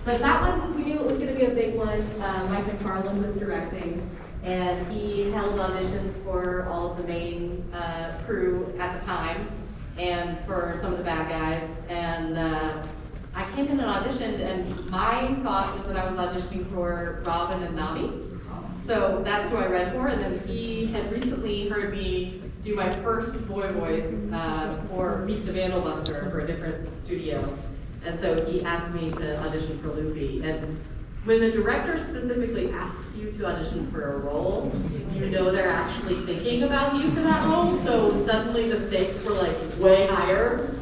But that one, we knew it was going to be a big one. Mike McFarland was directing, and he held auditions for all of the main crew at the time, and for some of the bad guys. And I came in and auditioned, and my thought was that I was auditioning for Robin and Nami. So that's who I read for, and then he had recently heard me do my first boy voice for Meet the Vandal Buster for a different studio. And so he asked me to audition for Luffy. And when the director specifically asks you to audition for a role, you know they're actually thinking about you for that role. So suddenly the stakes were like way higher.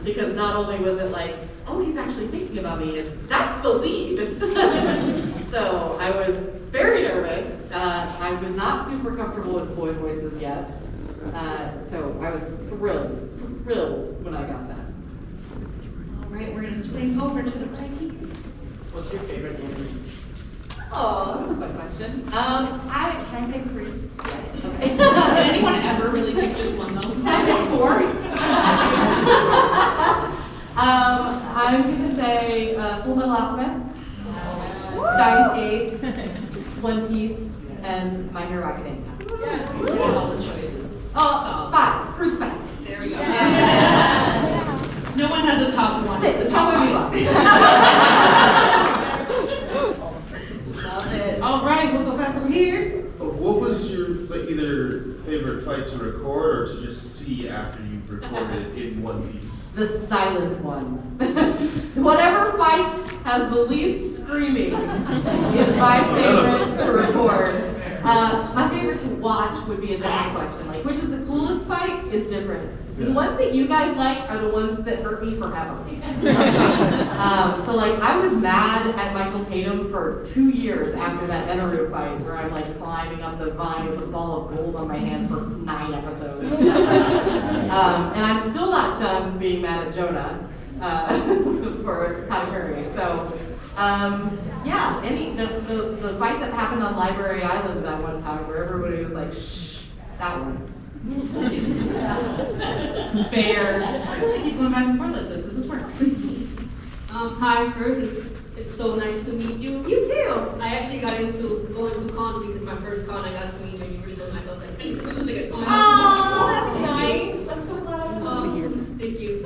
Because not only was it like, oh, he's actually thinking about me, that's the lead. So I was very nervous. I was not super comfortable with boy voices yet. So I was thrilled when I got that. All right, we're going to swing over to the right here. What's your favorite anime? Oh, that's a fun question. Can I pick three? Yeah. Okay. Did anyone ever really pick just one though? Can I pick four? I'm going to say Full Metal Alchemist, Steins Gate, One Piece, and My Hero Academia. All the choices. Oh, five. Fruits Basket. There we go. No one has a top one. It's the top one. Love it. All right, we'll go back over here. What was your either favorite fight to record or to just see after you've recorded in One Piece? The silent one. Whatever fight has the least screaming is my favorite to record. My favorite to watch would be a different question. Like, which is the coolest fight is different. The ones that you guys like are the ones that hurt me forever. So like, I was mad at Michael Tatum for 2 years after that Eneru fight where I'm like climbing up the vine with a ball of gold on my hand for 9 episodes. And I'm still not done being mad at Jonah for Katakuri. So yeah, the fight that happened on Library Island that one time where everybody was like, shh, that one. Fair. I'm just gonna keep going back and forth like this because this works. Hi, first, it's so nice to meet you. You too. I actually got into going to cons because my first con I got to meet you and you were so nice. I was like, I need to do this again. Oh, that's nice. I'm so glad. Thank you.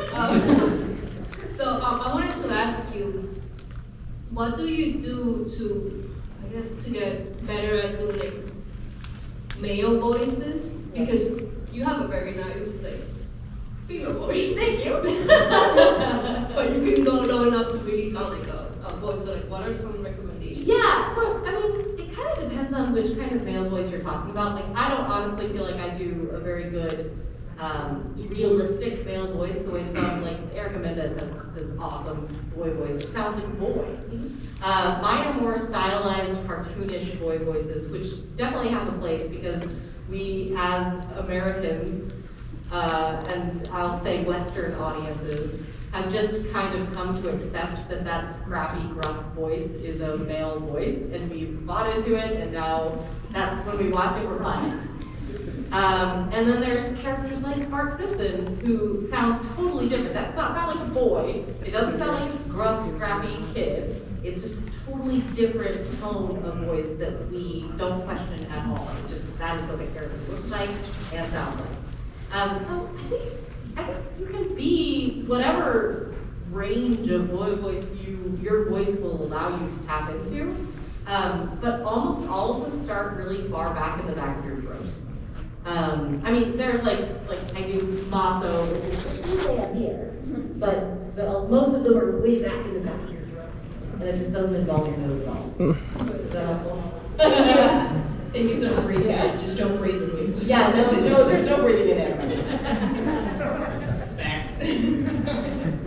So I wanted to ask you, what do you do to get better at doing like male voices? Because you have a very nice like female voice. Thank you. But you can go low enough to really sound like a voice. So like, what are some recommendations? Yeah, so I mean, it kind of depends on which kind of male voice you're talking about. Like, I don't honestly feel like I do a very good realistic male voice, the way some, like Erica Mendez has this awesome boy voice. It sounds like a boy. Mine are more stylized, cartoonish boy voices, which definitely has a place because we, as Americans, and I'll say Western audiences, have just kind of come to accept that that scrappy, gruff voice is a male voice, and we've bought into it, and now that's when we watch it, we're fine. And then there's characters like Bart Simpson, who sounds totally different. That does not sound like a boy. It doesn't sound like a gruff, scrappy kid. It's just a totally different tone of voice that we don't question at all. It just, that is what the character looks like and sounds like. So I think you can be whatever range of boy voice your voice will allow you to tap into. But almost all of them start really far back in the back of your throat. I mean, there's like I do Maso, which is like way up here, but most of them are way back in the back of your throat, and it just doesn't involve your nose at all. Is that helpful? And you still don't breathe, guys. Just don't breathe when we. Yeah, there's no breathing in it. Facts.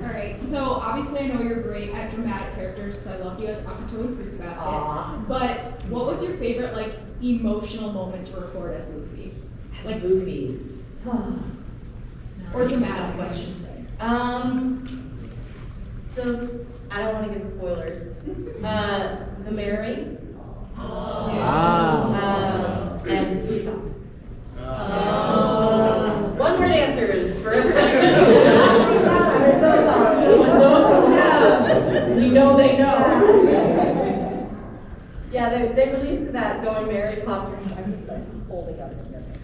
Alright, so obviously I know you're great at dramatic characters because I love you as Akito in Fruits Basket. Aww. But what was your favorite like emotional moment to record as Luffy? Like Luffy. Or dramatic Tough questions. So I don't want to give spoilers. The Mary. And Usopp. One word answers for everybody. And those who have, we know they know. they released that Going Mary pop. I'm holding up.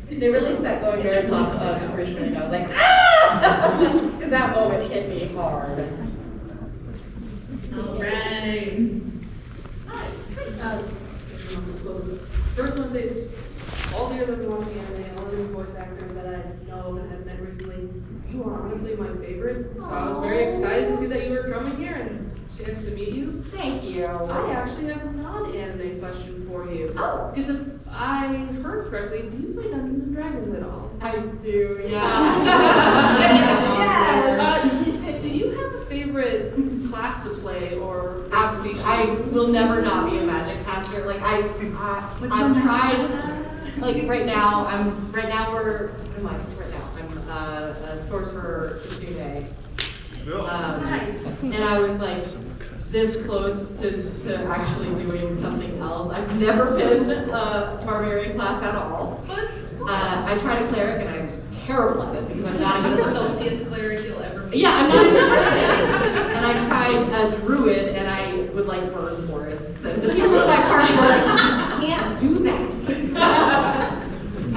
They released that Going Mary pop just recently, and I was like, ah! Because that moment hit me hard. All right. Hi. First, I want to say it's all the other watching anime, all the other voice actors that I know and have met recently. You are honestly my favorite, so I was very excited to see that you were coming here and a chance to meet you. Thank you. I actually have a non-anime question for you. Oh. Because if I heard correctly, do you play Dungeons and Dragons at all? I do, yeah. Yes. Do you have a favorite class to play or species? I will never not be a magic caster. Like I've tried. Like right now, what am I right now? I'm a sorcerer Kitsune. Nice. And I was like this close to actually doing something else. I've never been a barbarian class at all. I tried a cleric and I was terrible at it because I'm not a good person. Saltiest cleric you'll ever meet. Yeah, I'm not a good person. And I tried a druid and I would like burn forests. And the people in my party were like, you can't do that.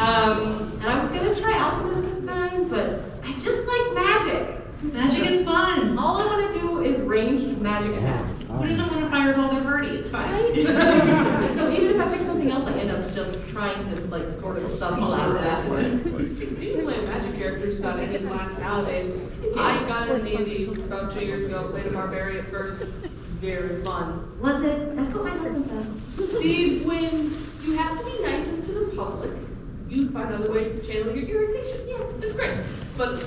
And I was gonna try alchemist this time, but I just like magic. Magic is fun. All I want to do is ranged magic attacks. Who doesn't want to fireball their party? It's fine. So even if I pick something else, I end up just trying to like sort of sub-class that one. You can play magic characters about any class nowadays. I got into D&D about 2 years ago, played a barbarian at first. Very fun. Was it? That's what my husband says. See, when you have to be nice to the public, you find other ways to channel your irritation. Yeah, it's great. But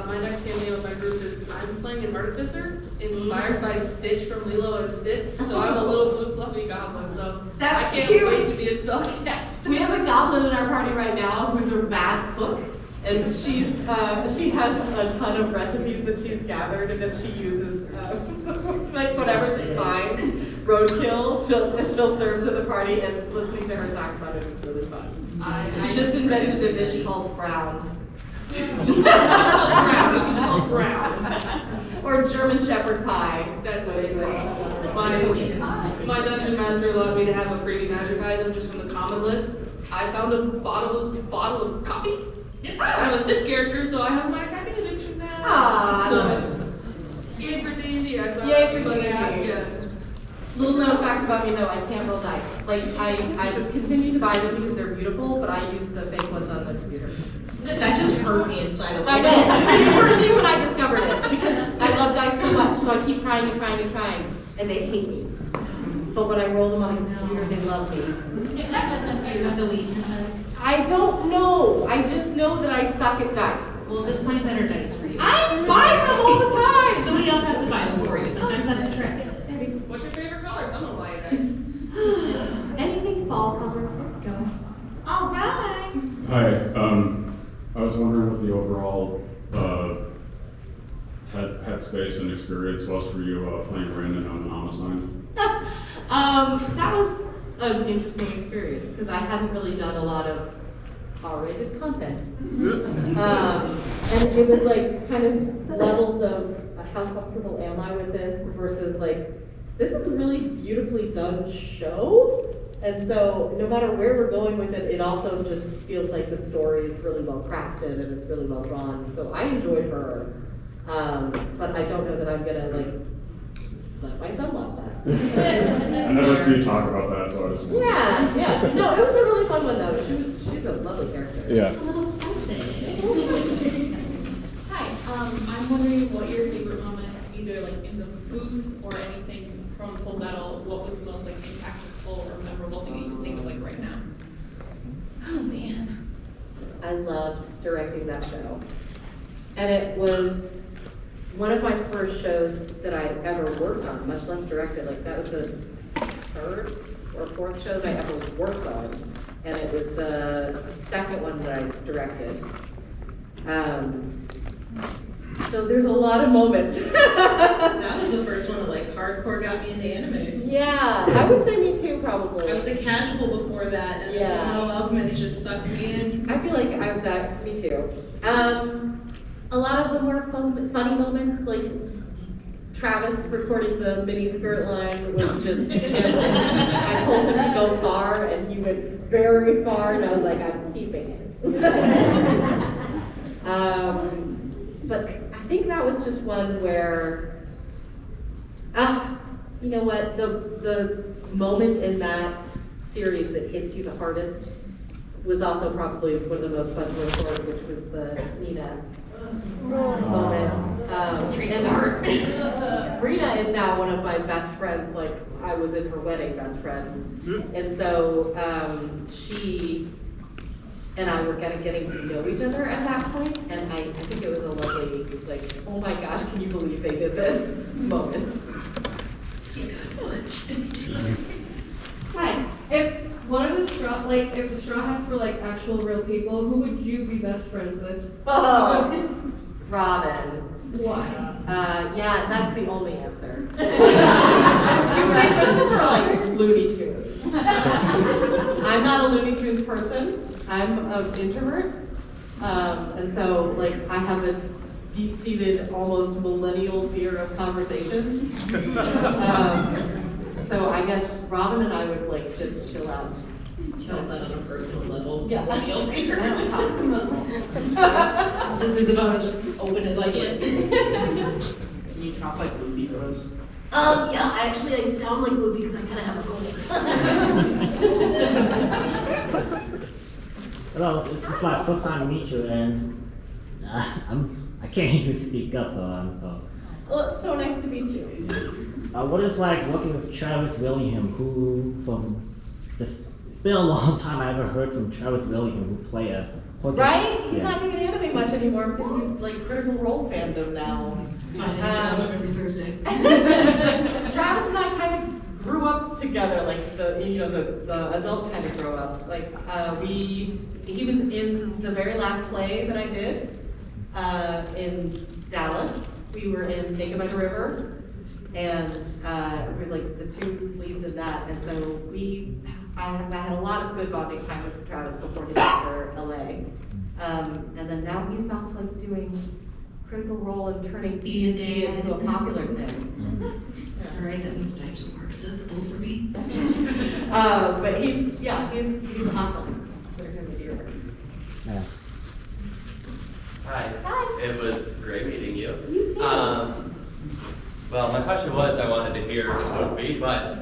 my next cameo in my group is I'm playing an artificer, inspired by Stitch from Lilo and Stitch. So I'm a little blue fluffy goblin. So That's I can't cute. wait to be a spellcaster. We have a goblin in our party right now who's a bad cook, and she has a ton of recipes that she's gathered and that she uses like whatever she finds. Roadkill, she'll serve to the party, and listening to her talk about it is really fun. She just invented a dish called brown. It's called brown. Or German Shepherd pie. That's amazing. My dungeon master allowed me to have a freebie magic item just from the common list. I found a bottle of coffee. I'm a Stitch character, so I have my caffeine addiction now. Aww. So, yay for D&D. I saw Yay for everybody D&D. asking. Little known fact about me though, I can't roll dice. Like I continue to buy them because they're beautiful, but I use the fake ones on the computer. That just hurt me inside a I little know. bit. It hurt me when I discovered it because I love dice so much, so I keep trying and trying and trying, and they hate me. But when I roll them on the computer, they love me. Do you have the weed? I don't know. I just know that I suck at dice. We'll just find better dice for you. I buy them all the time. Somebody else has to buy them for you. Sometimes that's a trick. What's your favorite color? Someone buy it, guys. Anything fall color. Go. All right. Hi, I was wondering what the overall headspace and experience was for you playing Brandon on Homicide. That was an interesting experience because I hadn't really done a lot of R-rated content. And it was like kind of levels of how comfortable am I with this versus like, this is a really beautifully done show. And so no matter where we're going with it, it also just feels like the story is really well crafted and it's really well drawn. So I enjoyed her, but I don't know that I'm gonna like let my son watch that. I never see you talk about that, so I just. Yeah. No, it was a really fun one though. She's a lovely character. Yeah. It's a little spicy. Hi, I'm wondering what your favorite moment, either like in the booth or anything from Full Metal, what was the most like impactful or memorable thing that you can think of like right now? Oh man. I loved directing that show. And it was one of my first shows that I ever worked on, much less directed. Like that was the third or fourth show that I ever worked on. And it was the second one that I directed. So there's a lot of moments. That was the first one that like hardcore got me into anime. Yeah, I would say me too, probably. I was a casual before that, and Yeah. then Metal Alchemist just sucked me in. I feel like me too. A lot of the more funny moments, like Travis recording the mini spirit line was just, I told him to go far and he went very far and I was like, I'm keeping it. But I think that was just one where, you know what, the moment in that series that hits you the hardest was also probably one of the most fun to record, which was the Nina moment. And Brina is now one of my best friends, like I was in her wedding best friends. And so she and I were kind of getting to know each other at that point, and I think it was a lovely, like, oh my gosh, can you believe they did this moment. Hi. If one of the straw, like, if the Straw Hats were like actual real people, who would you be best friends with? Oh, Robin. Why? Yeah, that's the only answer. I friends for like Looney Tunes. I'm not a Looney Tunes person. I'm an introvert, and so like I have a deep-seated, almost millennial fear of conversations. So I guess Robin and I would like just chill out. Felt that on a personal level. Yeah. I don't talk to them. This is about as open as I get. Can you talk like Luffy for us? Yeah, I sound like Luffy because I kind of have a cold. Hello, this is my first time to meet you, and I can't even speak up, so. Well, it's so nice to meet you. What is like working with Travis William, who from this? It's been a long time I ever heard from Travis William, who play as. Right? He's not doing anime much anymore because he's like Critical Role fandom now. Every Thursday. Travis and I kind of grew up together, like the adult kind of grow up. Like he was in the very last play that I did in Dallas. We were in Naked by the River, and we were like the two leads in that. And so I had a lot of good bonding time with Travis before he left for LA. And then now he's off like doing Critical Role and turning D&D into a popular thing. That's all right, that means dice are more accessible for me. But he's awesome. So we're gonna be dear friends. Yeah. Hi. Hi. It was great meeting you. You too. Well, my question was, I wanted to hear Luffy, but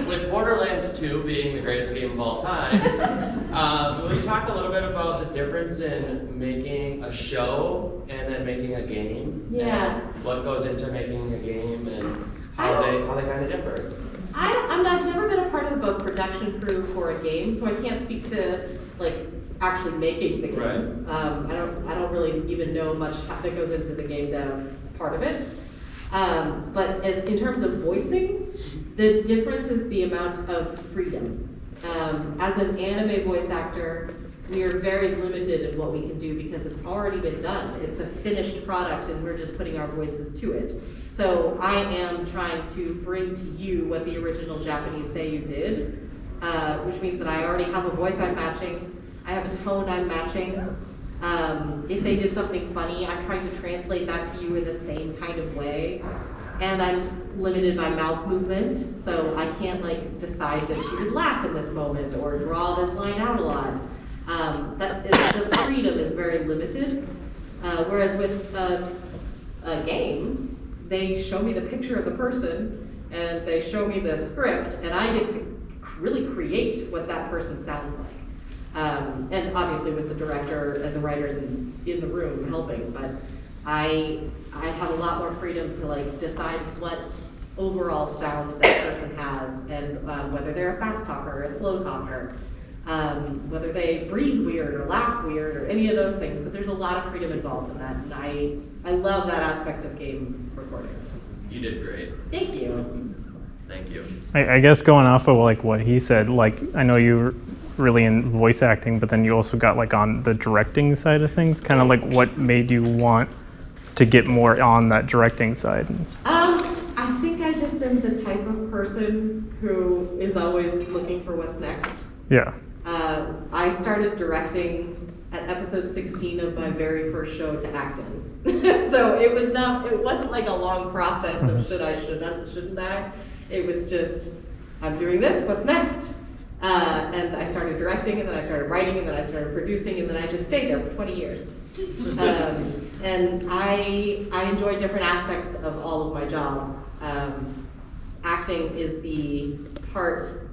with Borderlands 2 being the greatest game of all time, will you talk a little bit about the difference in making a show and then making a game? Yeah. And what goes into making a game and how they kind of differ? I've never been a part of a production crew for a game, so I can't speak to like actually making the game. Right. I don't really even know much that goes into the game dev part of it. But in terms of voicing, the difference is the amount of freedom. As an anime voice actor, we are very limited in what we can do because it's already been done. It's a finished product and we're just putting our voices to it. So I am trying to bring to you what the original Japanese Seiyu did, which means that I already have a voice I'm matching, I have a tone I'm matching. If they did something funny, I'm trying to translate that to you in the same kind of way. And I'm limited by mouth movement, so I can't like decide that she would laugh in this moment or draw this line out a lot. The freedom is very limited. Whereas with a game, they show me the picture of the person and they show me the script, and I get to really create what that person sounds like. And obviously with the director and the writers in the room helping, but I have a lot more freedom to like decide what overall sound that person has, and whether they're a fast talker or a slow talker, whether they breathe weird or laugh weird or any of those things. So there's a lot of freedom involved in that, and I love that aspect of game recording. You did great. Thank you. Thank you. I guess going off of like what he said, like I know you're really in voice acting, but then you also got like on the directing side of things, kind of like what made you want to get more on that directing side? I think I just am the type of person who is always looking for what's next. Yeah. I started directing at episode 16 of my very first show to act in. So it wasn't like a long process of shouldn't I? It was just, I'm doing this, what's next? And I started directing, and then I started writing, and then I started producing, and then I just stayed there for 20 years. And I enjoy different aspects of all of my jobs. Acting is the part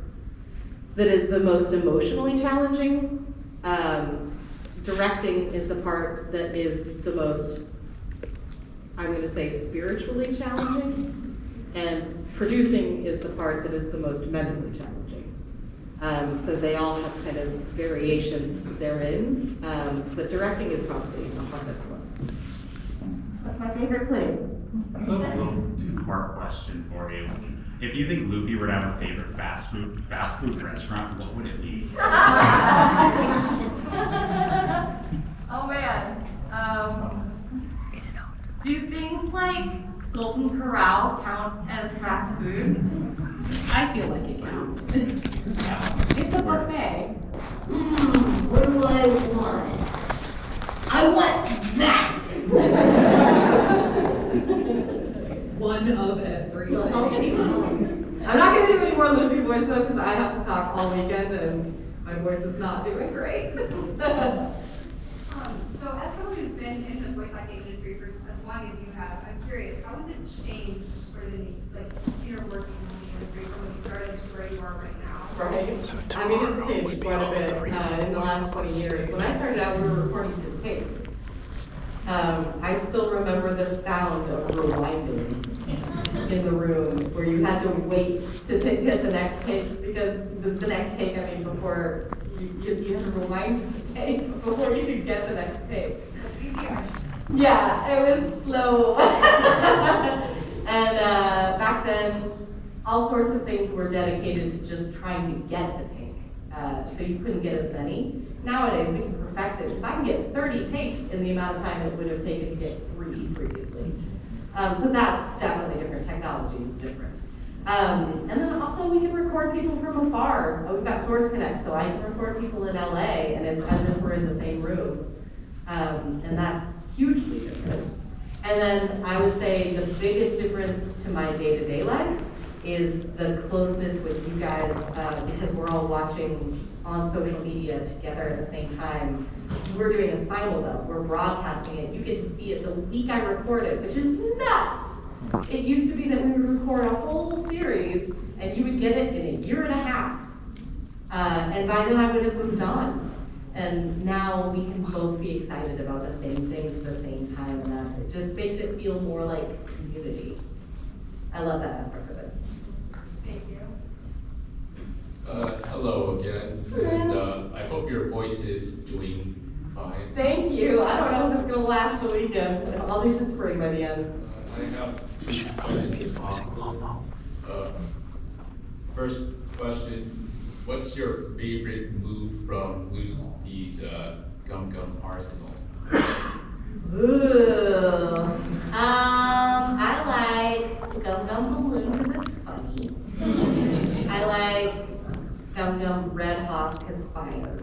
that is the most emotionally challenging. Directing is the part that is the most, I'm going to say, spiritually challenging. And producing is the part that is the most mentally challenging. So they all have kind of variations therein, but directing is probably the hardest one. What's my favorite thing? So a little two-part question for you. If you think Luffy were to have a favorite fast food restaurant, what would it be? Oh man. Do things like Golden Corral count as fast food? I feel like it counts. It's a buffet. What do I want? I want that! One of everything. I'm not going to do any more Luffy voice though, because I have to talk all weekend and my voice is not doing great. So as someone who's been in the voice acting industry for as long as you have, I'm curious, how has it changed sort of in the, like, inner workings of the industry from when you started to where you are right now? Right. So I mean, it's changed quite a bit in the last 20 years. When I started out, we were recording to tape. I still remember the sound of rewinding in the room where you had to wait to get the next take, because the next take, I mean, before you had to rewind the tape before you could get the next take. Yeah, it was slow. And back then, all sorts of things were dedicated to just trying to get the take. So you couldn't get as many. Nowadays, we can perfect it, because I can get 30 takes in the amount of time it would have taken to get 3 previously. So that's definitely different. Technology is different. And then also we can record people from afar. We've got Source Connect, so I can record people in LA, and it's as if we're in the same room. And that's hugely different. And then I would say the biggest difference to my day-to-day life is the closeness with you guys, because we're all watching on social media together at the same time. We're doing a simul-dub, we're broadcasting it. You get to see it the week I record it, which is nuts. It used to be that we would record a whole series and you would get it in 1.5 years. And by then I would have moved on. And now we can both be excited about the same things at the same time, and that it just makes it feel more like community. I love that aspect of it. Thank you. Hello again, and I hope your voice is doing fine. Thank you. I don't know if it's gonna last the weekend. I'll do the spring by the end. I have two questions. First question, what's your favorite move from Luffy's Gum Gum Arsenal? Ooh. I like Gum Gum Balloon because it's funny. I like Gum Gum Red Hot because fire.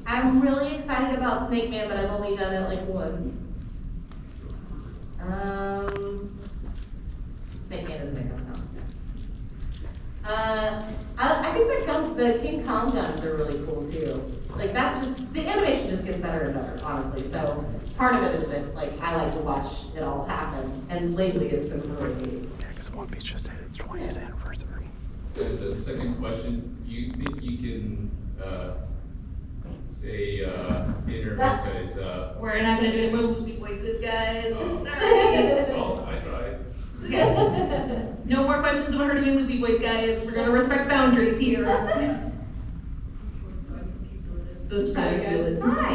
I'm really excited about Snake Man, but I've only done it like once. Snake Man doesn't make up now. I think the King Kong guns are really cool too. Like that's just, the animation just gets better and better, honestly. So part of it is that like I like to watch it all happen, and lately it's been really neat. Yeah, because One Piece just hit its 20th anniversary. And the second question, do you think you can say inner because We're not gonna do any more Luffy voices, guys. well, I tried. Okay. No more questions about her doing Luffy voice, guys. We're gonna respect boundaries here. That's Hi, really guys. good. Hi.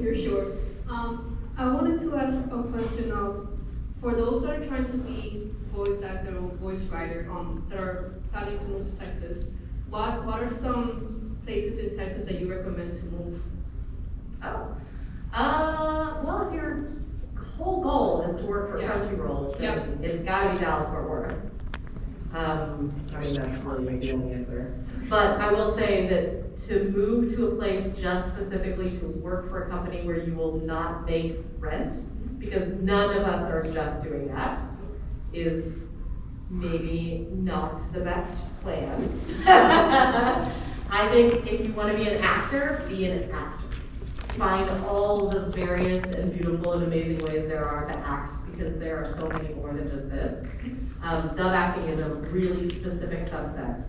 You're sure. I wanted to ask a question of, for those that are trying to be voice actor or voice writer that are planning to move to Texas, what are some places in Texas that you recommend to move? Oh. Well, if your whole goal is to work for Crunchyroll, then it's gotta be Dallas Fort Worth. I mean, that's really the only answer. But I will say that to move to a place just specifically to work for a company where you will not make rent, because none of us are just doing that, is maybe not the best plan. I think if you want to be an actor, be an actor. Find all the various and beautiful and amazing ways there are to act, because there are so many more than just this. Dub acting is a really specific subset,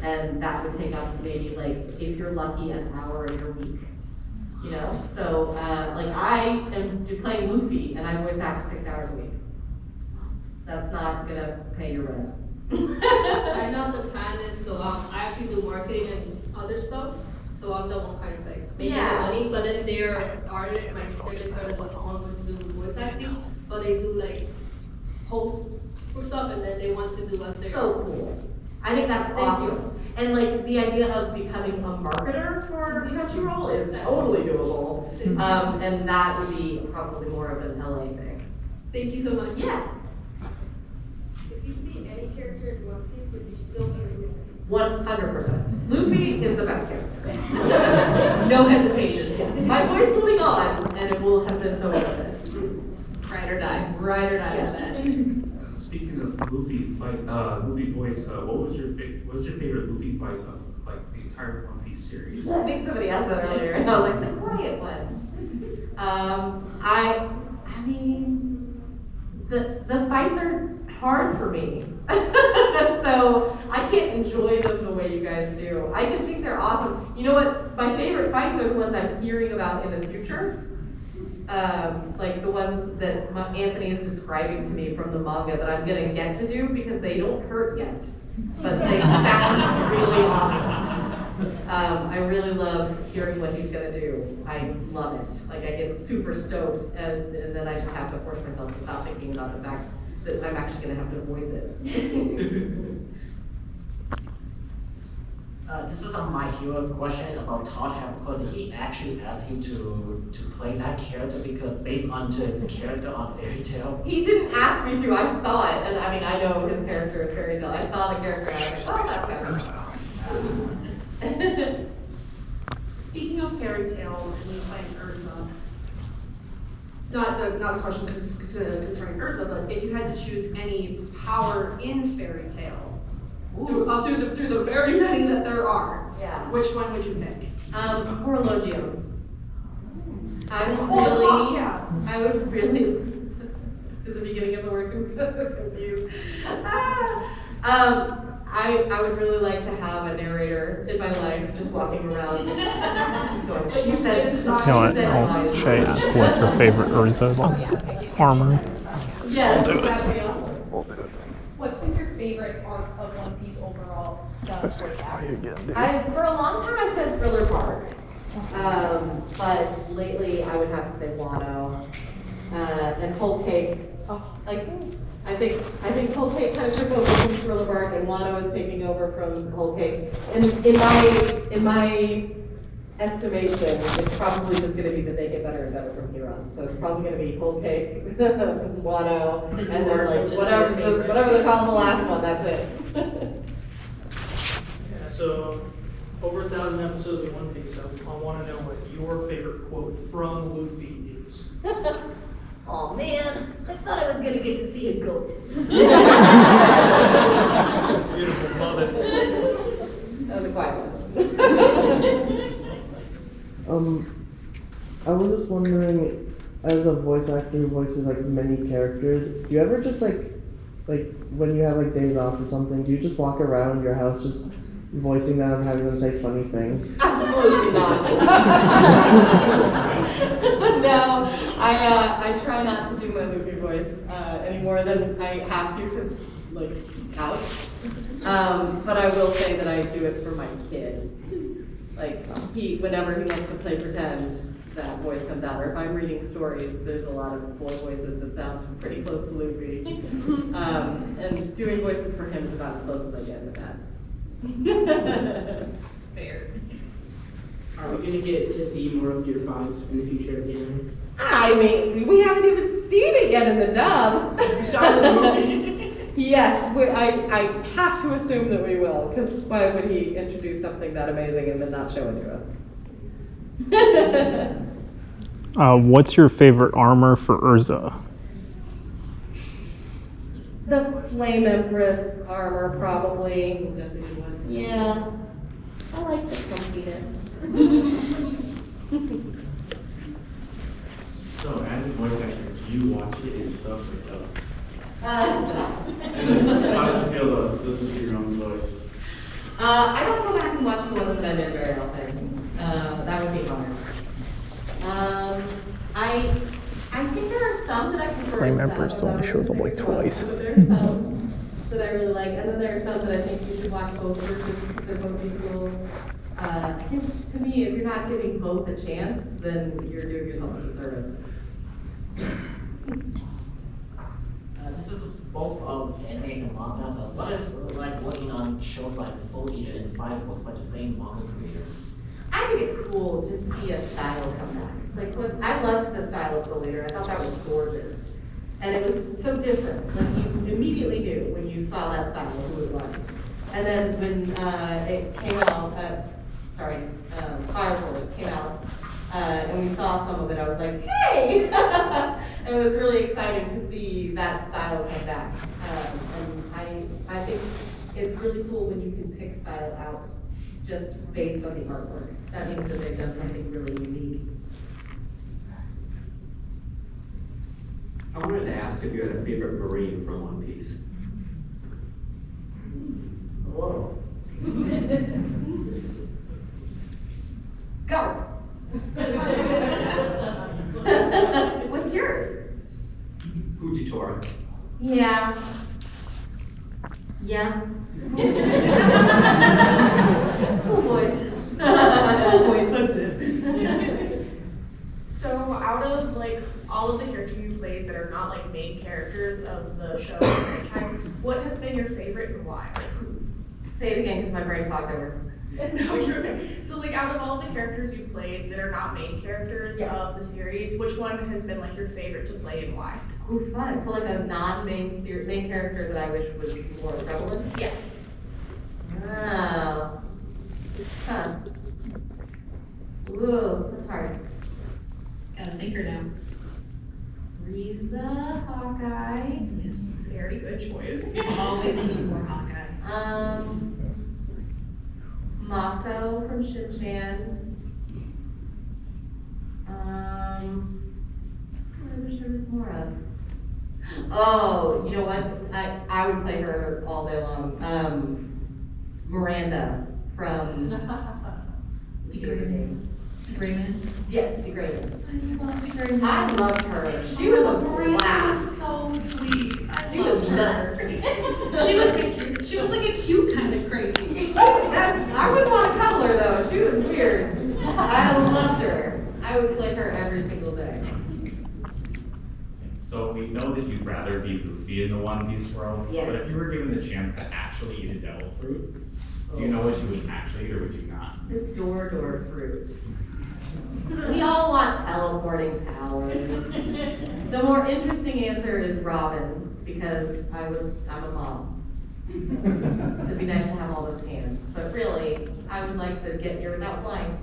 and that would take up maybe, like, if you're lucky, an hour in your week. You know, so like I am playing Luffy, and I voice act 6 hours a week. That's not gonna pay your rent. Right now the plan is, so I actually do marketing and other stuff, so I'm the one kind of like making the money, but then there are artists, my students are the ones to do voice acting, but they do like host for stuff, and then they want to do us their. So cool. I think that's awesome. And like the idea of becoming a marketer for Crunchyroll is totally doable. And that would be probably more of an LA thing. Thank you so much. Yeah. If you could be any character in One Piece, would you still be Luffy? 100%. Luffy is the best character. No hesitation. My voice will be gone, and it will have been so worth it. Ride or die with that. Speaking of Luffy fight, Luffy voice, what was your favorite Luffy fight of like the entire One Piece series? I think somebody asked that earlier, and I was like, the quiet one. I mean, the fights are hard for me, so I can't enjoy them the way you guys do. I can think they're awesome. You know what? My favorite fights are the ones I'm hearing about in the future. Like the ones that Anthony is describing to me from the manga that I'm gonna get to do, because they don't hurt yet, but they sound really awesome. I really love hearing what he's gonna do. I love it. Like I get super stoked, and then I just have to force myself to stop thinking about the fact that I'm actually gonna have to voice it. This is a My Hero question about Todd Hamilton. Did he actually ask you to play that character, because based on his character on Fairy Tail? He didn't ask me to. I saw it, and I mean, I know his character in Fairy Tail. I saw the character, and I was like, oh, that's better. Speaking of Fairy Tail and you playing Urza, not a question concerning Urza, but if you had to choose any power in Fairy Tail, through the very many that there are, which one would you pick? Horologium. I would really, at the beginning of the word, confused. I would really like to have a narrator in my life just walking around going, she said, You know what? Should I ask what's her favorite Urza armor? Yes, I'll do it. that'd be awesome. What's been your favorite arc of One Piece overall? For a long time I said Thriller Bark, but lately I would have to say Wano, and Whole Cake. Like I think Whole Cake kind of took over from Thriller Bark, and Wano is taking over from Whole Cake. And in my estimation, it's probably just going to be that they get better and better from here on. So it's probably going to be Whole Cake, Wano, and then like whatever they're calling the last one. That's it. Yeah, so over 1,000 episodes of One Piece, I want to know what your favorite quote from Luffy is. Oh man, I thought I was gonna get to see a goat. Beautiful, love it. That was a quiet one. I was just wondering, as a voice actor who voices like many characters, do you ever just like when you have like days off or something, do you just walk around your house just voicing them and having them say funny things? Absolutely not. No, I try not to do my Luffy voice any more than I have to, because like ouch. But I will say that I do it for my kid. Like whenever he wants to play pretend, that voice comes out. Or if I'm reading stories, there's a lot of boy voices that sound pretty close to Luffy. And doing voices for him is about as close as I get to that. Fair. Are we gonna get to see more of Gear 5 in the future again? I mean, we haven't even seen it yet in the dub. You saw it in the movie. Yes, I have to assume that we will, because why would he introduce something that amazing and then not show it to us? What's your favorite armor for Urza? The Flame Empress armor, probably. That's a good one. Yeah, I like the comfiness. So, as a voice actor, do you watch it in subs or dub? And then, how does it feel to listen to your own voice? I don't go back and watch the ones that I did very often. That would be hard. I think there are some that I prefer. Flame Empress only shows up like twice. There's some that I really like, and then there are some that I think you should watch both versions because they're both equal. I think to me, if you're not giving both a chance, then you're doing yourself a disservice. This is both animes and manga. So what is it like working on shows like Soul Eater and Five was by the same manga creator? I think it's cool to see a style come back. Like, I loved the style of Soul Eater. I thought that was gorgeous. And it was so different. Like, you immediately knew when you saw that style who it was. And then when it came out, Fire Force came out, and we saw some of it, I was like, hey! It was really exciting to see that style come back. And I think it's really cool when you can pick style out just based on the artwork. That means that they've done something really unique. I wanted to ask if you had a favorite Marine from One Piece. Whoa. Go! What's yours? Fujitora. Yeah. Yeah. Cool voice. Cool voice, that's it. So out of like all of the characters you played that are not like main characters of the show or franchise, what has been your favorite and why? Like who? Say it again because my brain fogged over. No, you're okay. So like out of all the characters you've played that are not main characters of the series, which one has been like your favorite to play and why? Ooh, fun. So like a non-main main character that I wish was more prevalent? Yeah. Wow. Huh. Ooh, that's hard. Gotta think her down. Riza, Hawkeye. Yes, very good choice. Always need more Hawkeye. Maso from Shin-Chan. I wish there was more of. Oh, you know what? I would play her all day long. Miranda from Degrayman. Yes, Degrayman. I loved her. She was a Miranda blast. was so sweet. She was nuts. She was like a cute kind of crazy. I wouldn't want to cuddle her though. She was weird. I loved her. I would play her every single day. So we know that you'd rather be Luffy in the One Piece world, Yes. but if you were given the chance to actually eat a devil fruit, do you know what you would actually eat or would you not? The door fruit. We all want teleporting powers. The more interesting answer is Robin's because I'm a mom. It'd be nice to have all those hands, but really, I would like to get here without flying.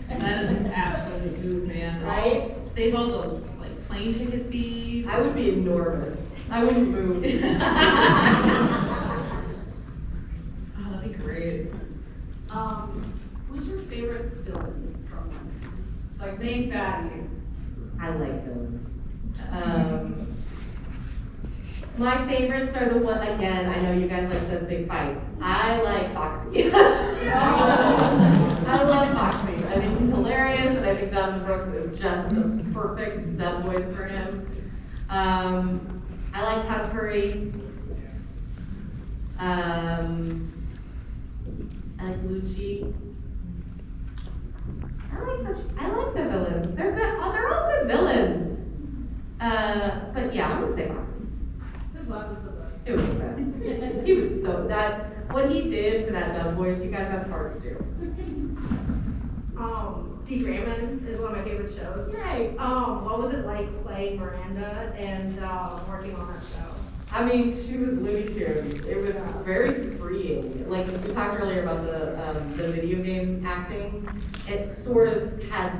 That is an absolute move, man. Right? Save all those like plane ticket fees. I would be enormous. I wouldn't move. Oh, that'd be great. Who's your favorite villain from One Piece? Like main baddie. I like villains. My favorites are the one, again, I know you guys like the big fights. I like Foxy. I love Foxy. I think he's hilarious, and I think Jonathan Brooks is just the perfect dub voice for him. I like Katakuri. I like Lucci. I like the villains. They're good. Oh, they're all good villains. But yeah, I'm gonna say Foxy. His laugh is the best. It was the best. He was what he did for that dub voice, you guys, that's hard to do. Degrayman is one of my favorite shows. Yay. What was it like playing Miranda and working on that show? I mean, she was Looney Tunes. It was very freeing. Like we talked earlier about the video game acting. It sort of had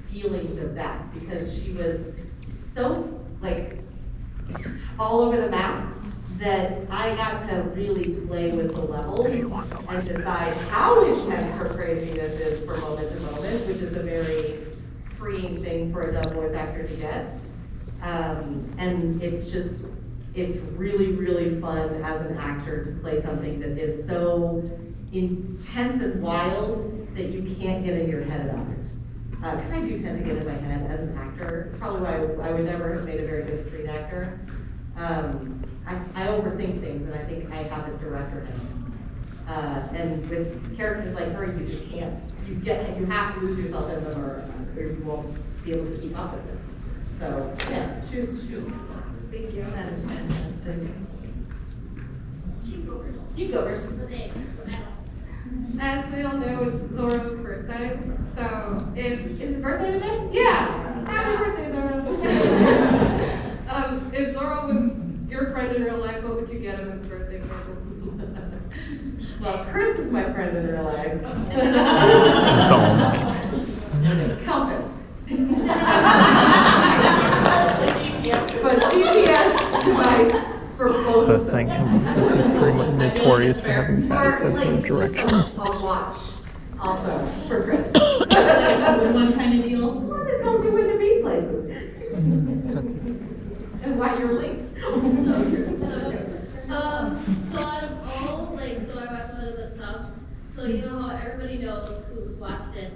feelings of that because she was so like all over the map that I got to really play with the levels and decide how intense her craziness is from moment to moment, which is a very freeing thing for a dub voice actor to get. And it's really, really fun as an actor to play something that is so intense and wild that you can't get in your head about it. Because I do tend to get in my head as an actor. It's probably why I would never have made a very good screen actor. I overthink things, and I think I have a director in it. And with characters like her, you just can't. You have to lose yourself in them, or you won't be able to keep up with it. So yeah, she was. Thank you. That is fantastic. You go first. As we all know, it's Zoro's birthday, so if... Is his birthday today? Yeah! Happy birthday, Zoro! If Zoro was your friend in real life, what would you get him as a birthday present? Well, Chris is my friend in real life. That's all right. Compass. But GPS device for both That's the thing. This is pretty much notorious for having bad sense of direction. A watch, also, for Chris. One kind of deal. Well, it tells you when to be places. And why you're late. So out of all, so I watched one of the stuff. So you know how everybody knows who's watched it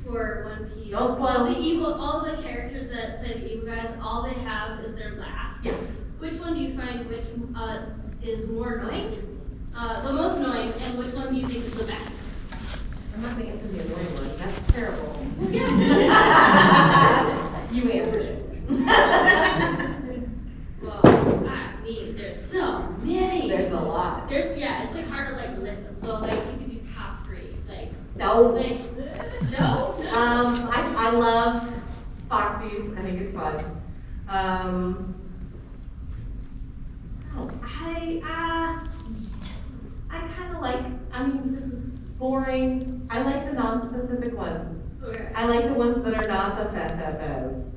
for One Piece. Don't spoil. All the characters that play the evil guys, all they have is their laugh. Yeah. Which one do you find is more annoying? The most annoying, and which one do you think is the best? I'm not thinking it's the annoying one. That's terrible. Yeah. You answered it. Well, I mean, there's so many. There's a lot. It's like hard to listen. So you could do top 3. No. No. I love Foxy's. I think it's fun. I kind of like. I mean, this is boring. I like the non-specific ones. Okay. I like the ones that are not the FFFs.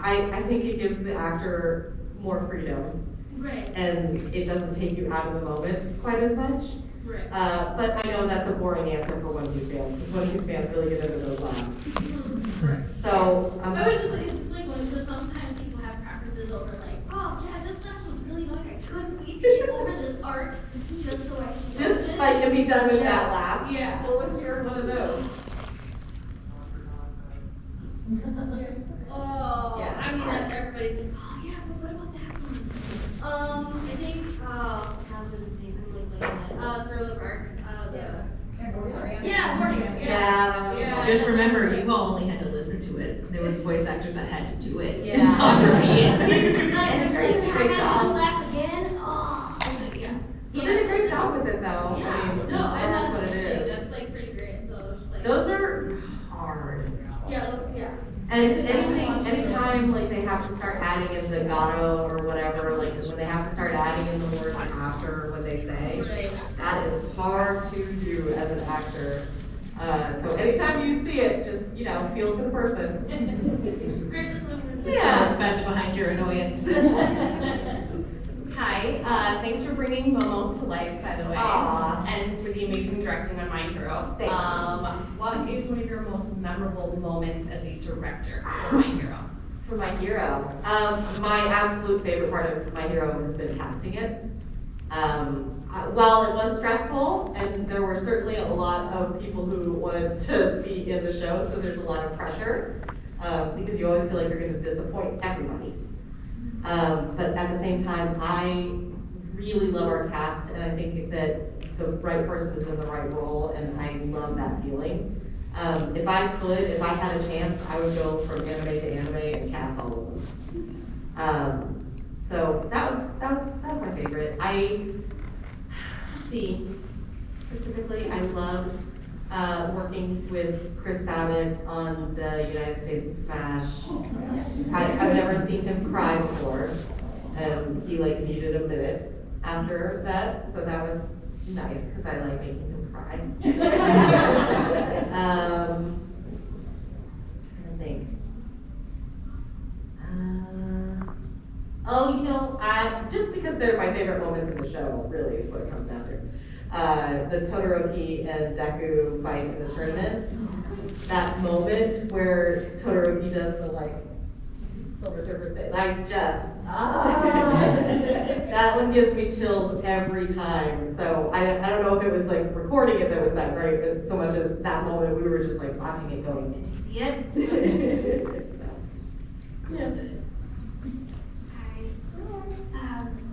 I think it gives the actor more freedom. Right. And it doesn't take you out of the moment quite as much. Right. But I know that's a boring answer for One Piece fans, because One Piece fans really get into those laughs. Right. So, it's like because sometimes people have preferences over oh yeah, this laugh was really annoying. I couldn't wait to get over this arc just so I can just if I can be done with that laugh. Yeah. Well, what's your one of those? Oh, yeah, I mean, everybody's like, oh yeah, but what about that one? I think, how was his name? Thriller Bark. Morning. Yeah. Just remember, you all only had to listen to it. There was a voice actor that had to do it. Yeah. On repeat. And Trey did a great job. Laugh again. Oh, yeah. He did a great job with it, though. Yeah. I mean, That's what it is. That's pretty great. So it's Those are hard. Yeah. And anytime they have to start adding in the gato or whatever, when they have to start adding in the words after what they say, that is hard to do as an actor. So anytime you see it, just feel for the person. Put some respect behind your annoyance. Hi, thanks for bringing Momo to life, by the way. Aww. And for the amazing directing on My Hero. Thank you. What is one of your most memorable moments as a director for My Hero? For My Hero, my absolute favorite part of My Hero has been casting it. While it was stressful, and there were certainly a lot of people who wanted to be in the show, so there's a lot of pressure, because you always feel like you're going to disappoint everybody. But at the same time, I really love our cast, and I think that the right person is in the right role, and I love that feeling. If I had a chance, I would go from anime to anime and cast all of them. So that was my favorite. Let's see, specifically, I loved working with Chris Sabat on the United States of Smash. I've never seen him cry before, And he like needed a minute after that, so that was nice, because I like making him cry. Trying to think. Just because they're my favorite moments in the show, really, is what it comes down to. The Todoroki and Deku fight in the tournament. That moment where Todoroki does the like Silver Surfer thing, that one gives me chills every time. So I don't know if it was like recording it that was that great, but so much as that moment we were just like watching it going, did you see it? Yeah.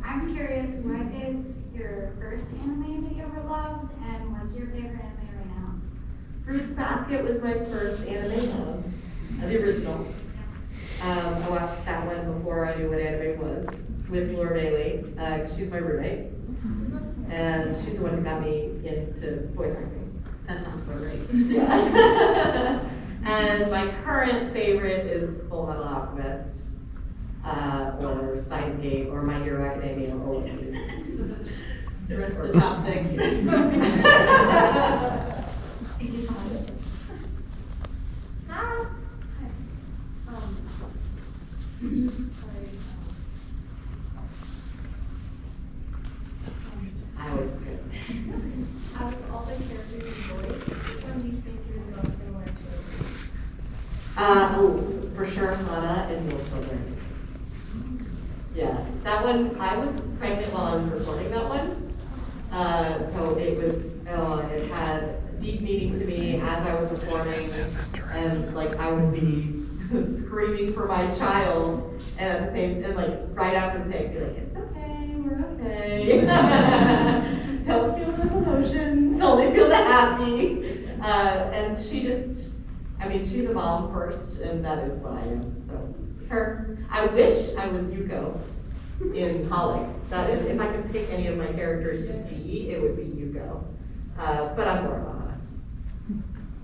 I'm curious, what is your first anime that you ever loved, and what's your favorite anime right now? Fruits Basket was my first anime love, the original. I watched that one before I knew what anime was, with Laura Bailey. She's my roommate, and she's the one who got me into voice acting. That sounds about right. Yeah. And my current favorite is Full Metal Alchemist, or Steins Gate, or My Hero Academia, or One Piece. The rest of the top 6. Thank you so much. Hi. I always forget. Out of all the characters in Boys, which one do you think you're the most similar to? For sure, Hana and Little Children. Yeah, that one, I was pregnant while I was recording that one. So it was, it had deep meaning to me as I was recording. And like, I would be screaming for my child. And at the same, and like, right after the take, be like, it's okay, we're okay. Don't feel those emotions, only feel the happy. And she just, she's a mom first, and that is what I am. So I wish I was Yuko in Holic. That is, if I could pick any of my characters to be, it would be Yuko. But I'm more of Hana.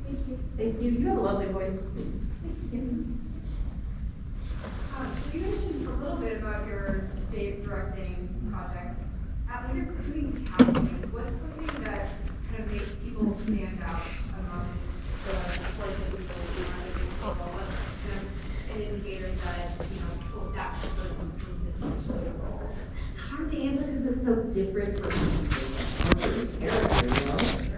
Thank you. Thank you. You have a lovely voice. Thank you. So you mentioned a little bit about your stage directing projects. When you're doing casting, what's something that kind of makes people stand out among the voices that you see on the table? What's kind of an indicator that, that's the person who this particular role? It's hard to answer because it's so different for each character,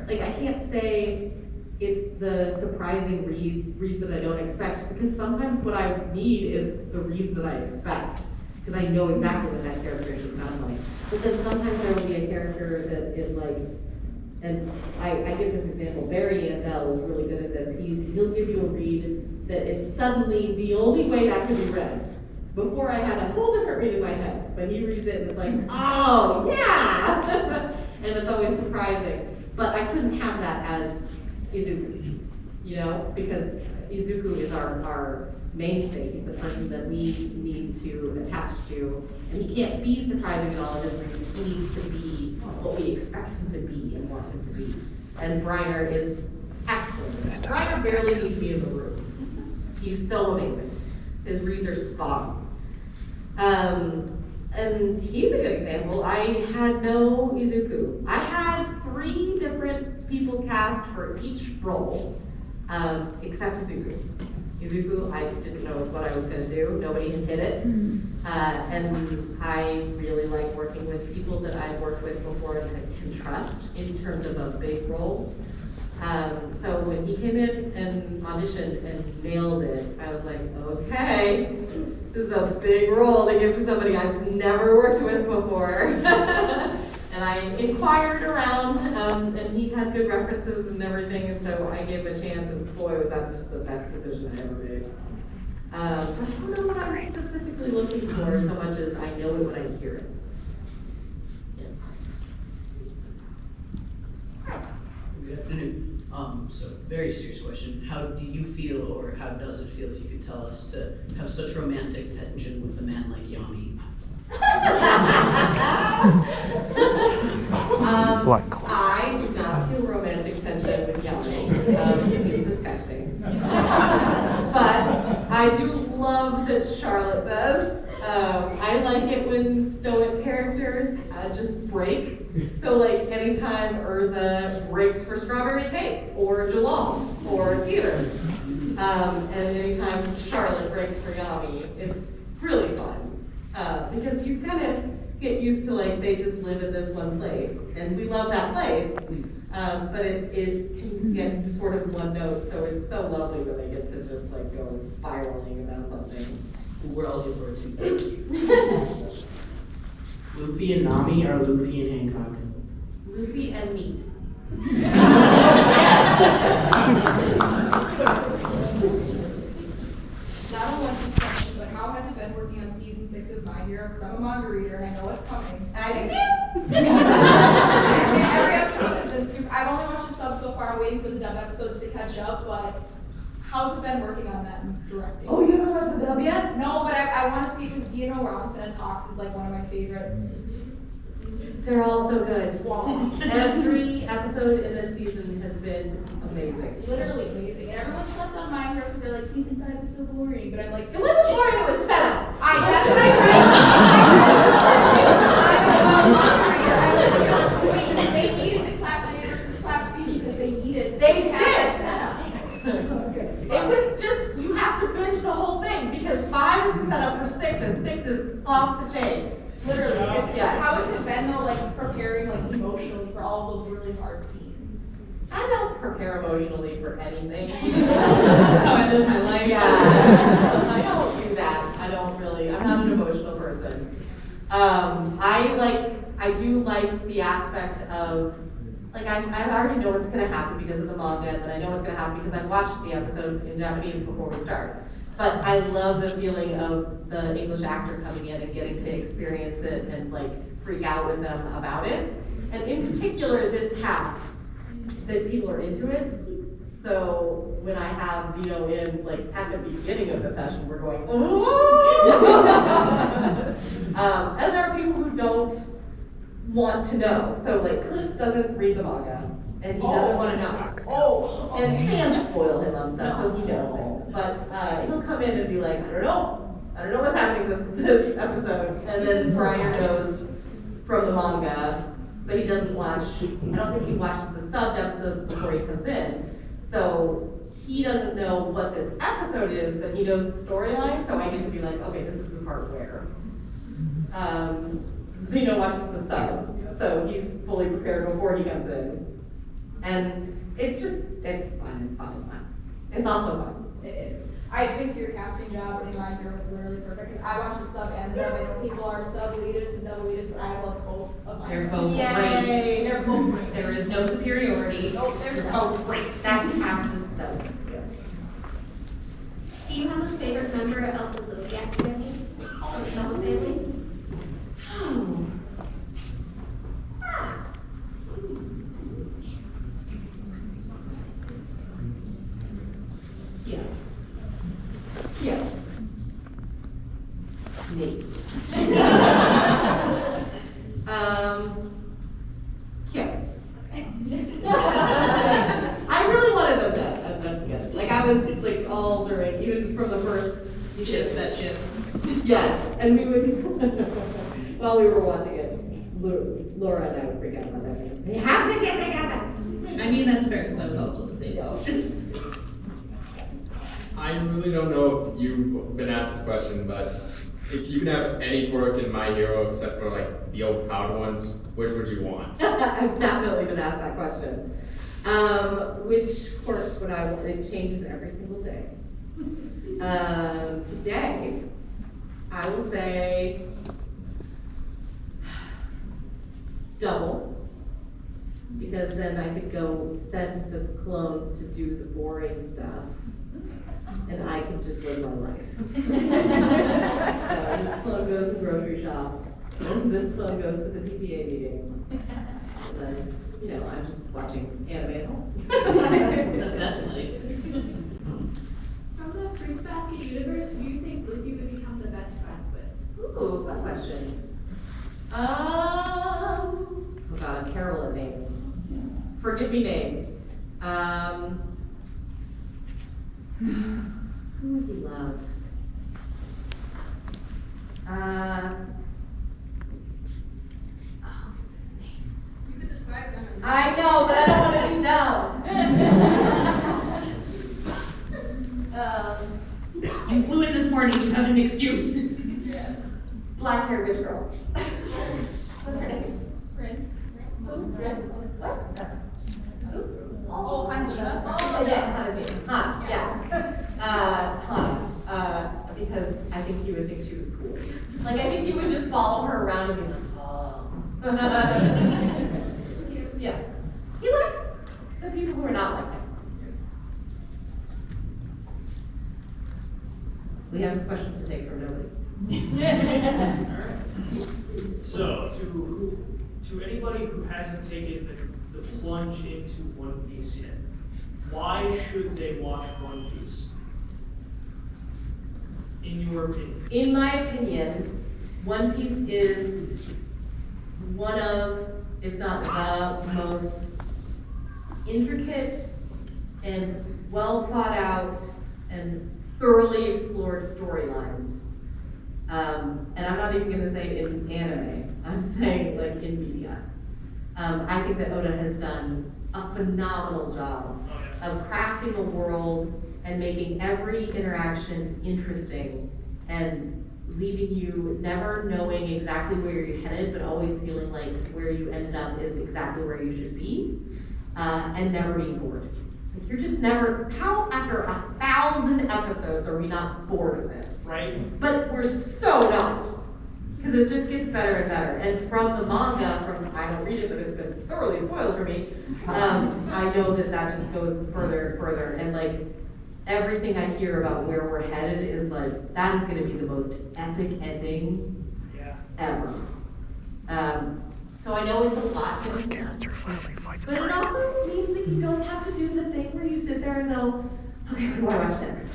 Like, I can't say it's the surprising reads that I don't expect, because sometimes what I need is the reads that I expect, because I know exactly what that character should sound like. But then sometimes there will be a character that is like, and I give this example, Barry Andel is really good at this. He'll give you a read that is suddenly the only way that could be read. Before I had a whole different read in my head, but he reads it and it's like, oh yeah! And it's always surprising. But I couldn't have that as Izuku, because Izuku is our mainstay. He's the person that we need to attach to, and he can't be surprising in all of his reads. He needs to be what we expect him to be and want him to be. And Reiner is excellent. Reiner barely needs me in the room. He's so amazing. His reads are spot on. And he's a good example. I had no Izuku. I had 3 different people cast for each role, except Izuku. Izuku, I didn't know what I was going to do. Nobody had hit it. And I really like working with people that I've worked with before and that I can trust in terms of a big role. So when he came in and auditioned and nailed it, I was like, okay, this is a big role to give to somebody I've never worked with before. And I inquired around, and he had good references and everything, and so I gave him a chance, and boy, was that just the best decision I ever made. But I don't know what I'm specifically looking for so much as I know it when I hear it. Good afternoon. So very serious question. How do you feel, or how does it feel, if you could tell us, to have such romantic tension with a man like Yami? I do not feel romantic tension with Yami. He's disgusting. But I do love that Charlotte does. I like it when stoic characters just break. So like anytime Urza breaks for strawberry cake or Geelong or theater, and anytime Charlotte breaks for Yami, it's really fun. Because you kind of get used to like they just live in this one place, and we love that place. But it can get sort of one note, so it's so lovely when they get to just like go spiraling about something. We're all here for it too. Luffy and Nami or Luffy and Hancock? Luffy and meat. Not a One Piece question, but how has it been working on season 6 of My Hero? Because I'm a manga reader and I know what's coming. I do too. Every episode has been super. I've only watched the sub so far. I'm waiting for the dub episodes to catch up, but how's it been working on that and directing? Oh, you haven't watched the dub yet? No, but I want to see because Xeno Robinson as Hawks is like one of my favorite. They're all so good. Wow. Every episode in this season has been amazing. Literally amazing. And everyone slept on My Hero because they're like, season 5 was so boring. But I'm like, It wasn't boring, it was set up. That's what I Wait, they needed the Class A versus Class B because they needed. They did. That It was just, you have to finish the whole thing because 5 is the setup for 6 and 6 is off the chain. Literally. Yeah. How has it been though, like preparing like emotionally for all those really hard scenes? I don't prepare emotionally for anything. That's how I live my life. Yeah. I don't do that. I don't really, I'm not an emotional person. I do like the aspect of, like I already know what's gonna happen because of the manga, and then I know what's gonna happen because I watched the episode in Japanese before we start. But I love the feeling of the English actor coming in and getting to experience it and like freak out with them about it. And in particular, this cast, that people are into it. So when I have Zeno in, like at the beginning of the session, we're going, oh! And there are people who don't want to know. So like Cliff doesn't read the manga, and he doesn't want to know. Oh. And fans spoil him on stuff, so he knows things. But he'll come in and be like, I don't know what's happening this episode. And then Brian knows from the manga, but he doesn't watch, I don't think he watches the subbed episodes before he comes in. So he doesn't know what this episode is, but he knows the storyline, so I get to be like, okay, this is the part where. Zeno watches the sub, so he's fully prepared before he comes in. And it's fun. It's also fun. It is. I think your casting job in My Hero is literally perfect because I watch the sub and dub. I know people are sub elitists and double elitists, but I love both of my. They're both Yay. great. They're both great. There is no superiority. Oh, there's They're no. both great. That's half the sub. Do you have a favorite member of the Zodiac family? Or the Summer family? Yeah. Me. I really wanted them together. Like I was like all during, even from the first Ship that ship. Yes, and we would, while we were watching it, Laura and I would freak out about that. They have to get together. I mean, that's fair, because I was also the same boat. I really don't know if you've been asked this question, but if you could have any quirk in My Hero except for like the overpowered ones, which would you want? I've definitely been asked that question. Which quirk would I want? It changes every single day. Today, I will say double, because then I could go send the clones to do the boring stuff, and I could just live my life. This clone goes to grocery shops, this clone goes to the PTA meeting, and then, I'm just watching anime at home. The best life. From the Fruits Basket universe, who do you think Luffy would become the best friends with? Ooh, fun question. Oh god, I'm terrible at names. Forgive me names. Who would we love? excuse. Yeah. Black haired witch girl. What's her name? Rin. Who? Rin? What? Oh, Hannah. Oh, yeah, Hannah. Han, yeah. Han. Because I think he would think she was cool. Like, I think he would just follow her around and be like, oh. Yeah. He likes the people who are not like him. We have this question to take from nobody. So, to anybody who hasn't taken the plunge into One Piece yet, why should they watch One Piece? In your opinion? In my opinion, One Piece is one of, if not the most intricate and well thought out and thoroughly explored storylines. And I'm not even gonna say in anime, I'm saying like in media. I think that Oda has done a phenomenal job of crafting a world and making every interaction interesting and leaving you never knowing exactly where you're headed, but always feeling like where you ended up is exactly where you should be, and never being bored. Like you're just never, how after 1,000 episodes are we not bored of this? Right. But we're so not, because it just gets better and better. And from the manga, I don't read it, but it's been thoroughly spoiled for me, I know that just goes further and further, and like, everything I hear about where we're headed is like, that is gonna be the most epic ending ever. So I know it's a lot to digest, but it also means that you don't have to do the thing where you sit there and go, okay, what do I watch next?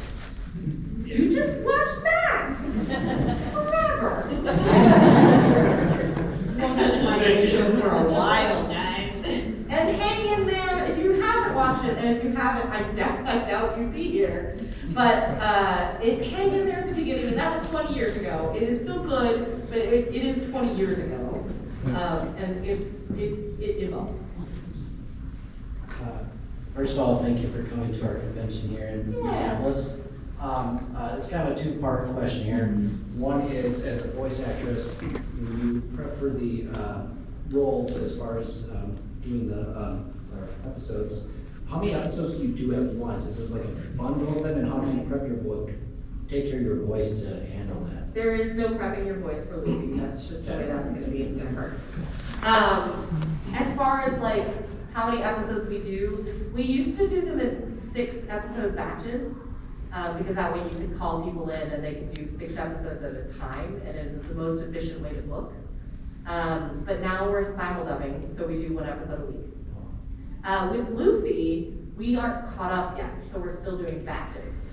You just watch that forever. We'll have to find a show for a while, guys. And hang in there if you haven't watched it, and if you haven't, I doubt you'd be here. But hang in there at the beginning, and that was 20 years ago. It is still good, but it is 20 years ago, and it evolves. First of all, thank you for coming to our convention here in Minneapolis. It's kind of a two-part question here. One is, as a voice actress, you prefer the roles as far as doing the episodes. How many episodes do you do at once? Is it like a bundle of them, and how do you prep your book, take care of your voice to handle that? There is no prepping your voice for Luffy. That's just the way that's going to be. It's going to hurt. As far as like how many episodes we do, we used to do them in 6-episode batches. Because that way you could call people in and they could do 6 episodes at a time, and it is the most efficient way to book. But now we're simuldubbing, so we do 1 episode a week. With Luffy, we aren't caught up yet, so we're still doing batches.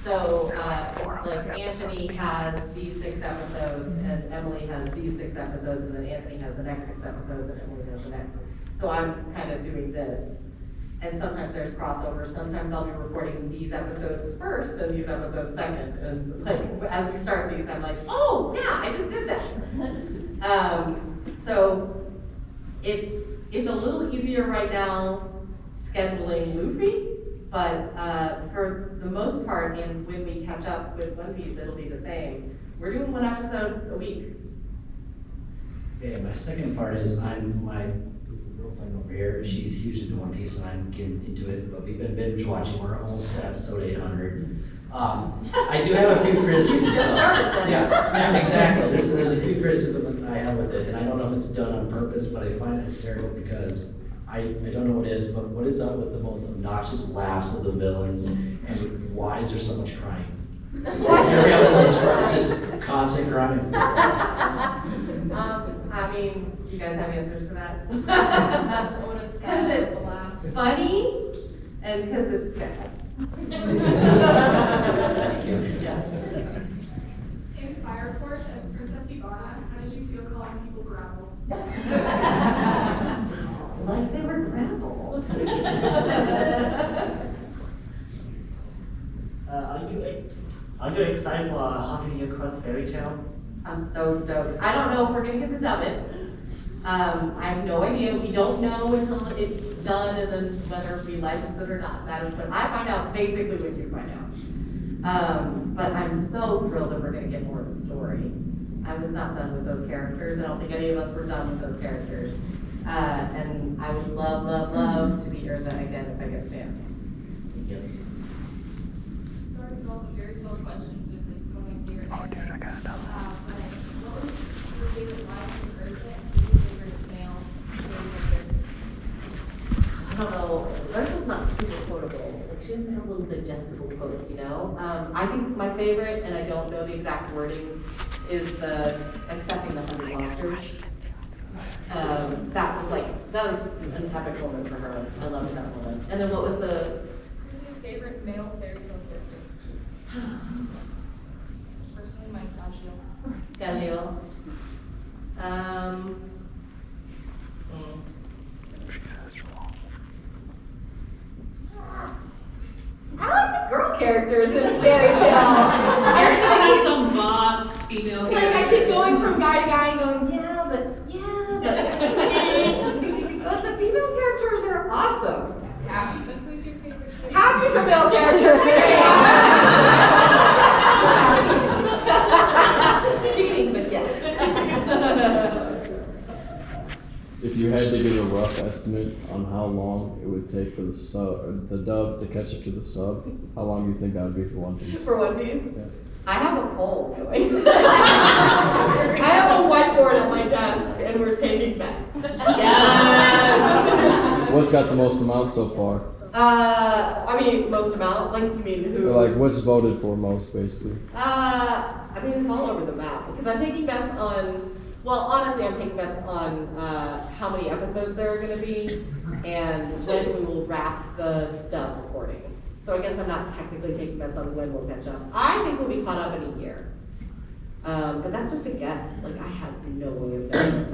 So it's like Anthony has these 6 episodes, and Emily has these 6 episodes, and then Anthony has the next 6 episodes, and Emily has the next. So I'm kind of doing this. And sometimes there's crossovers. Sometimes I'll be recording these episodes first and these episodes second. And like as we start these, I'm like, oh yeah, I just did that. So it's a little easier right now scheduling Luffy, but for the most part, and when we catch up with One Piece, it'll be the same. We're doing 1 episode a week. Okay, my second part is my girlfriend over here, she's huge into One Piece and I'm getting into it, but we've been binge watching, we're almost to episode 800. I do have a few criticisms. Yeah, exactly. There's a few criticisms I have with it, and I don't know if it's done on purpose, but I find it hysterical because I don't know what it is, but what is up with the most obnoxious laughs of the villains, and why is there so much crying? Every episode's crying, it's just constant crying. I mean, do you guys have answers for that? Because it's funny and because it's sad. Thank you. In Fire Force, as Princess Ivana, how did you feel calling people gravel? Like they were gravel. Are you excited for 100-year Cross Fairy Tale? I'm so stoked. I don't know if we're gonna get to dub it. I have no idea. We don't know until it's done and then whether we license it or not. That is what I find out basically when you find out. But I'm so thrilled that we're gonna get more of the story. I was not done with those characters. I don't think any of us were done with those characters. And I would love, love, love to be Urza again if I get a chance. Thank you. Sorry for all the very small questions, but it's like one of my favorite. Oh, dude, I gotta know. But what was your favorite line from Urza? Who's your favorite male character? I don't know. Urza's not super quotable. Like, she doesn't have little digestible quotes, you know? I think my favorite, and I don't know the exact wording, is the accepting the 100 monsters. That was an epic moment for her. I loved that moment. And then what was the? Who's your favorite male fairy tale character? Personally, mine's Gajiel. Gajiel. I like the girl characters in a fairy tale. Everyone has some boss female Like, I characters. keep going from guy to guy and going, but the female characters are awesome. Happy. But who's your favorite character? Happy's a male character too. Cheating, but yes. If you had to give a rough estimate on how long it would take for the dub to catch up to the sub, how long do you think that would be for One Piece? For One Piece? Yeah. I have a poll going. I have a whiteboard at my desk, and we're taking bets. Yes. What's got the most amount so far? I mean, most amount. Like, you mean who? Or like, what's voted for most, basically? I mean, it's all over the map because I'm taking bets on. Well, honestly, I'm taking bets on how many episodes there are going to be and when we will wrap the dub recording. So I guess I'm not technically taking bets on when we'll catch up. I think we'll be caught up in a year. But that's just a guess. Like, I have no way of knowing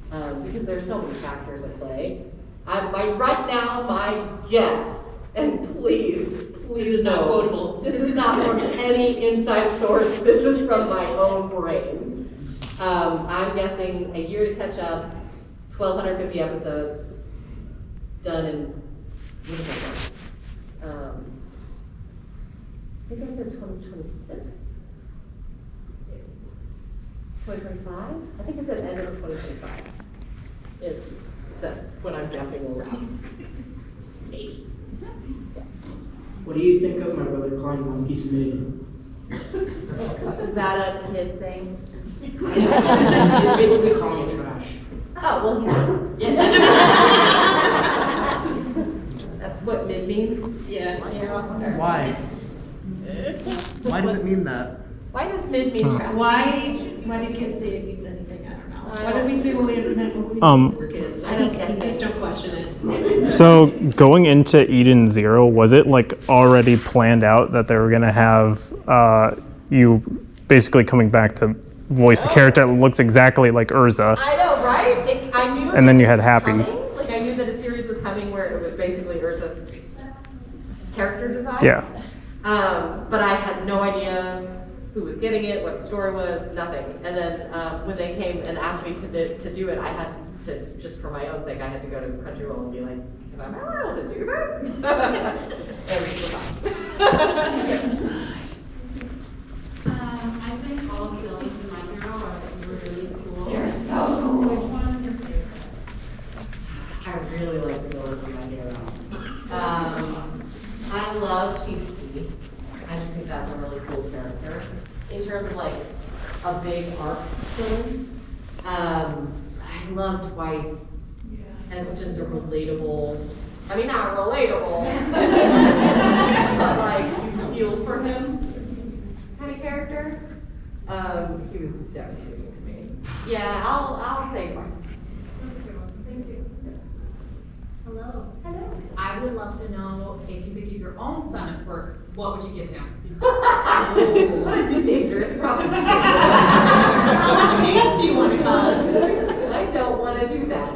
that. Because there's so many factors at play. Right now, my guess, and please This is not no, quotable. This is not from any inside source. This is from my own brain. I'm guessing a year to catch up, 1,250 episodes, done in, what did I say? I think I said 2026? 2025? I think I said end of 2025. That's when I'm guessing we'll wrap. Maybe. What do you think of my brother calling One Piece Million? Is that a kid thing? It's basically calling it trash. Oh, well, he's That's what mid means? Yeah. Why? Why does it mean that? Why does mid mean trash? Why do kids say it means anything? I don't know. Why did we say what we meant when we were kids? I don't get it. Just don't question it. So going into Eden Zero, was it like already planned out that they were gonna have you basically coming back to voice a character that looks exactly like Urza? I know, right? I knew. And then you had Happy. Coming. Like I knew that a series was coming where it was basically Urza's character design. Yeah. But I had no idea who was getting it, what the story was, nothing. And then when they came and asked me to do it, I had to, just for my own sake, I had to go to Crunchyroll and be like, am I allowed to do this? And we were fine. I think all the villains in My Hero are really cool. They're so cool. Which one is your favorite? I really like the villains in My Hero. I love Cheesy. I just think that's a really cool character. In terms of like a big arc villain, I love Twice as just a relatable, I mean not relatable, but like you feel for him kind of character. He was devastating to me. Yeah, I'll say Twice. That's a good one. Thank you. Hello. Hello. I would love to know if you could give your own son a quirk, what would you give him? Dangerous proposition. How much chaos do you want to cause? I don't want to do that.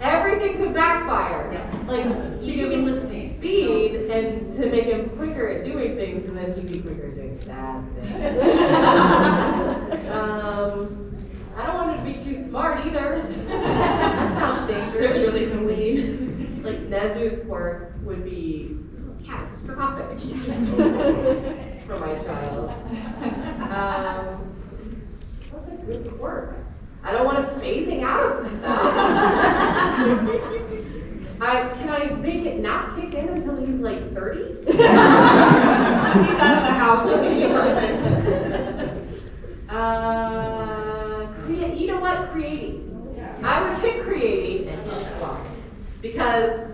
Everything could backfire. Yes. Like You could be listening. Speed and to make him quicker at doing things, and then he'd be quicker at doing bad things. I don't want him to be too smart either. That sounds dangerous. There's really no way. Like Nezu's quirk would be catastrophic for my child. What's a good quirk? I don't want it phasing out of stuff. Can I make it not kick in until he's like 30? Once he's out of the house, it'll be present. You know what? Creating. I would pick creating and why. Because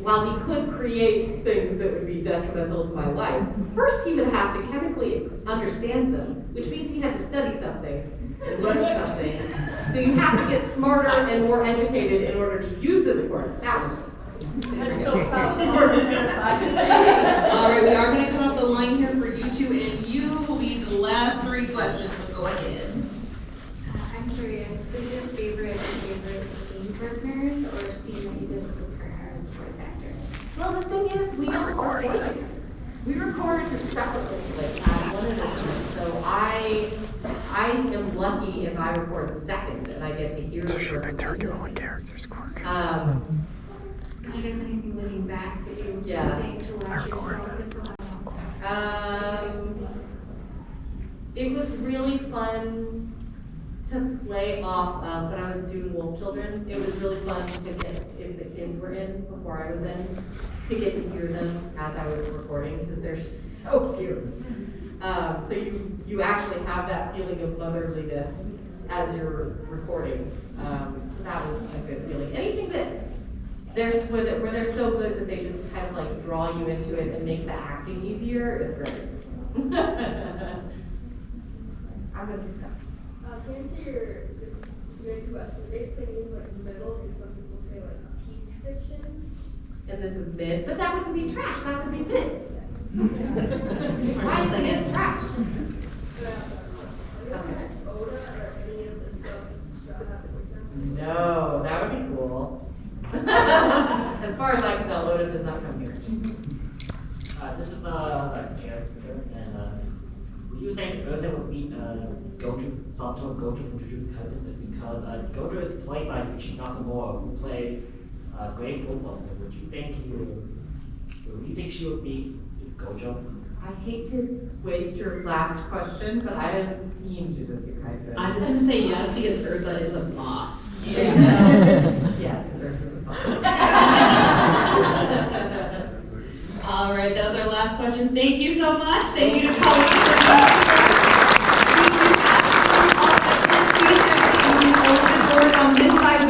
while he could create things that would be detrimental to my life, first he would have to chemically understand them, which means he had to study something and learn something. So you have to get smarter and more educated in order to use this quirk. That one. All right, we are going to cut off the line here for you two, and you will be the last 3 questions, so go ahead. I'm curious, what's your favorite scene partners or scene that you did with your partner as a voice actor? Well, the thing is, we don't record together. We record separately, like one at a time. So I am lucky if I record second and I get to hear the person. Characters quirk. I guess anything looking back that you think to watch yourself with someone else? It was really fun to play off of when I was doing Wolf Children. It was really fun to get, if the kids were in before I was in, to get to hear them as I was recording because they're so cute. So you actually have that feeling of motherliness as you're recording. So that was a good feeling. Anything that where they're so good that they just kind of like draw you into it and make the acting easier is great. I'm gonna do that. To answer your mid question, basically means like middle, because some people say like peak fiction. And this is mid, but that wouldn't be trash, that would be mid. Why is it trash? And I also have a question. Have you ever had Oda or any of the sub-Straw voice actors? No, that would be cool. As far as I can tell, Oda does not come here. This is a character, and would you think Urza would be Sato Gojo from Jujutsu Kaisen? Is because Gojo is played by Yuichi Nakamura, who played great football star. Would you think she would be Gojo? I hate to waste your last question, but I haven't seen Jujutsu Kaisen. I'm just going to say yes because Urza is a boss. Yeah. Yes, because Urza is a boss. All right, that was our last question. Thank you so much. Thank you to Colleen.